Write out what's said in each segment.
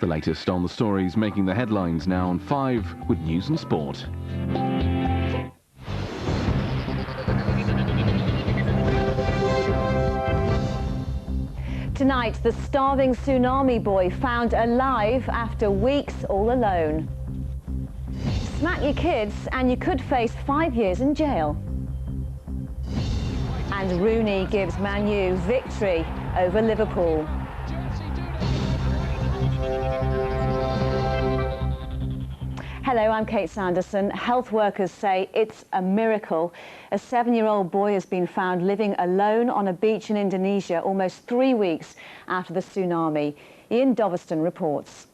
The latest on the stories making the headlines now on 5 with news and sport. Tonight, the starving tsunami boy found alive after weeks all alone. Smack your kids and you could face 5 years in jail. And Rooney gives Man U victory over Liverpool. Hello, I'm Kate Sanderson. Health workers say it's a miracle. A 7-year-old boy has been found living alone on a beach in Indonesia almost 3 weeks after the tsunami. Ian Doveston reports.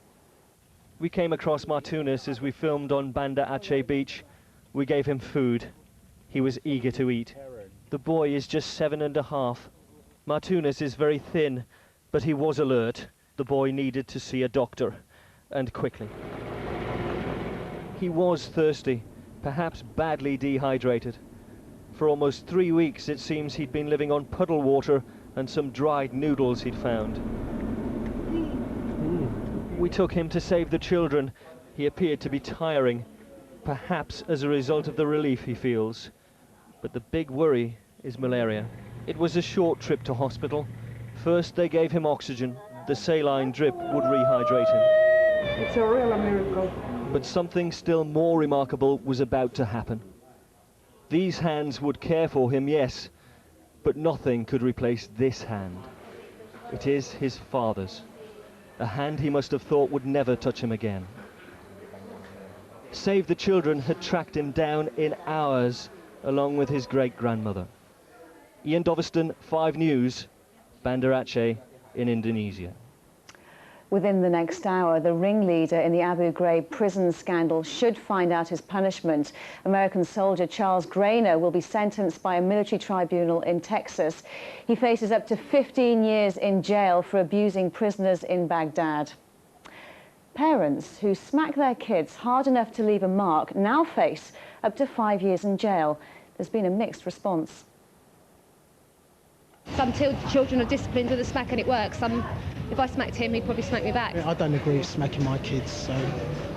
We came across Martunas as we filmed on Banda Aceh beach. We gave him food. He was eager to eat. The boy is just 7.5. Martunas is very thin, but he was alert. The boy needed to see a doctor, and quickly. He was thirsty, perhaps badly dehydrated. For almost 3 weeks it seems he'd been living on puddle water and some dried noodles he'd found. We took him to save the children. He appeared to be tiring, perhaps as a result of the relief he feels. But the big worry is malaria. It was a short trip to hospital. First they gave him oxygen. The saline drip would rehydrate him. It's a real miracle. But something still more remarkable was about to happen. These hands would care for him, yes, but nothing could replace this hand. It is his father's, a hand he must have thought would never touch him again. Save the Children had tracked him down in hours, along with his great-grandmother. Ian Doveston, 5 News, Banda Aceh in Indonesia. Within the next hour, the ringleader in the Abu Ghraib prison scandal should find out his punishment. American soldier Charles Grainer will be sentenced by a military tribunal in Texas. He faces up to 15 years in jail for abusing prisoners in Baghdad. Parents who smack their kids hard enough to leave a mark now face up to 5 years in jail. There's been a mixed response. Some children are disciplined with a smack and it works. If I smacked him, he'd probably smack me back. I don't agree with smacking my kids, so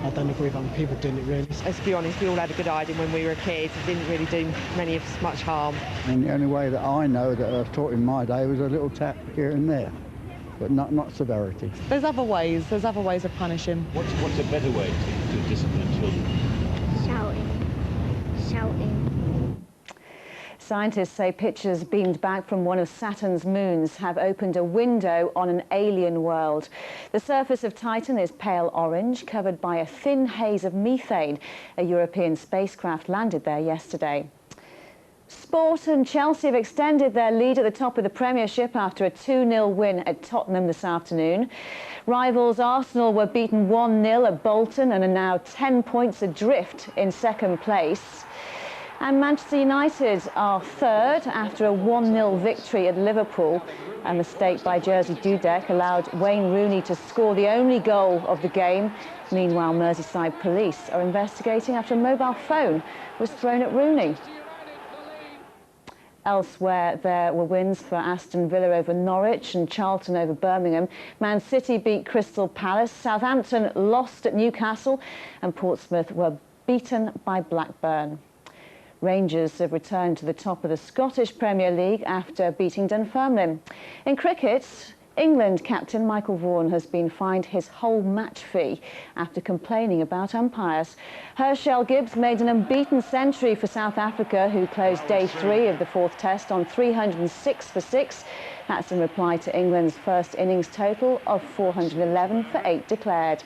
I don't agree with other people doing it, really. Let's be honest, we all had a good hiding when we were kids. It didn't really do many of us much harm. And the only way that I know that I was taught in my day was a little tap here and there, but not severity. There's other ways of punishing. What's a better way to discipline children? Shouting. Scientists say pictures beamed back from one of Saturn's moons have opened a window on an alien world. The surface of Titan is pale orange, covered by a thin haze of methane. A European spacecraft landed there yesterday. Sport, and Chelsea have extended their lead at the top of the Premiership after a 2-0 win at Tottenham this afternoon. Rivals Arsenal were beaten 1-0 at Bolton and are now 10 points adrift in second place. And Manchester United are third after a 1-0 victory at Liverpool. A mistake by Jerzy Dudek allowed Wayne Rooney to score the only goal of the game. Meanwhile, Merseyside police are investigating after a mobile phone was thrown at Rooney. Elsewhere, there were wins for Aston Villa over Norwich and Charlton over Birmingham. Man City beat Crystal Palace. Southampton lost at Newcastle and Portsmouth were beaten by Blackburn. Rangers have returned to the top of the Scottish Premier League after beating Dunfermline. In cricket, England captain Michael Vaughan has been fined his whole match fee after complaining about umpires. Herschelle Gibbs made an unbeaten century for South Africa, who closed day 3 of the 4th test on 306 for 6. That's in reply to England's first innings total of 411 for 8 declared.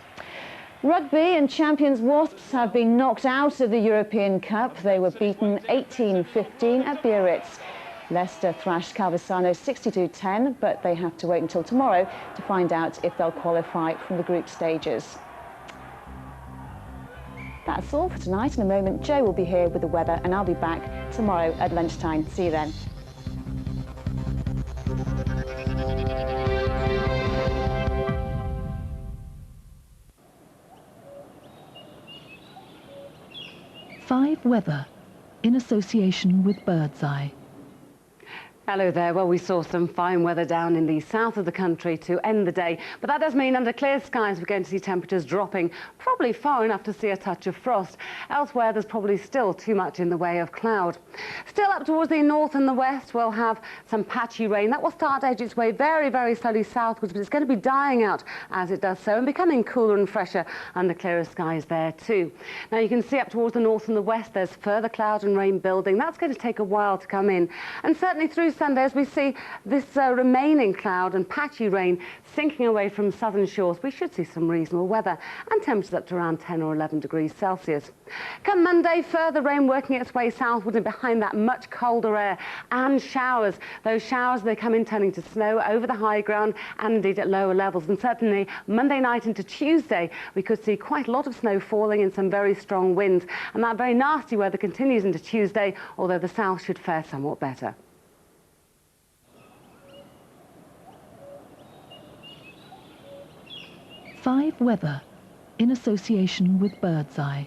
Rugby, and champions Wasps have been knocked out of the European Cup. They were beaten 18-15 at Biarritz. Leicester thrashed Calvisano 62-10, but they have to wait until tomorrow to find out if they'll qualify from the group stages. That's all for tonight. In a moment, Joe will be here with the weather, and I'll be back tomorrow at lunchtime. See you then. Five Weather, in association with Birdseye. Hello there. Well, we saw some fine weather down in the south of the country to end the day, but that does mean under clear skies we're going to see temperatures dropping, probably far enough to see a touch of frost. Elsewhere, there's probably still too much in the way of cloud. Still up towards the north and the west, we'll have some patchy rain. That will start to edge its way very, very slowly southwards, but it's going to be dying out as it does so and becoming cooler and fresher under clearer skies there too. Now, you can see up towards the north and the west, there's further cloud and rain building. That's going to take a while to come in. And certainly through Sunday, as we see this remaining cloud and patchy rain sinking away from southern shores, we should see some reasonable weather and temperatures up to around 10 or 11 degrees Celsius. Come Monday, further rain working its way southward, and behind that much colder air and showers. Those showers, they come in turning to snow over the high ground and indeed at lower levels. And certainly Monday night into Tuesday, we could see quite a lot of snow falling and some very strong winds. And that very nasty weather continues into Tuesday, although the south should fare somewhat better. Five Weather, in association with Birdseye.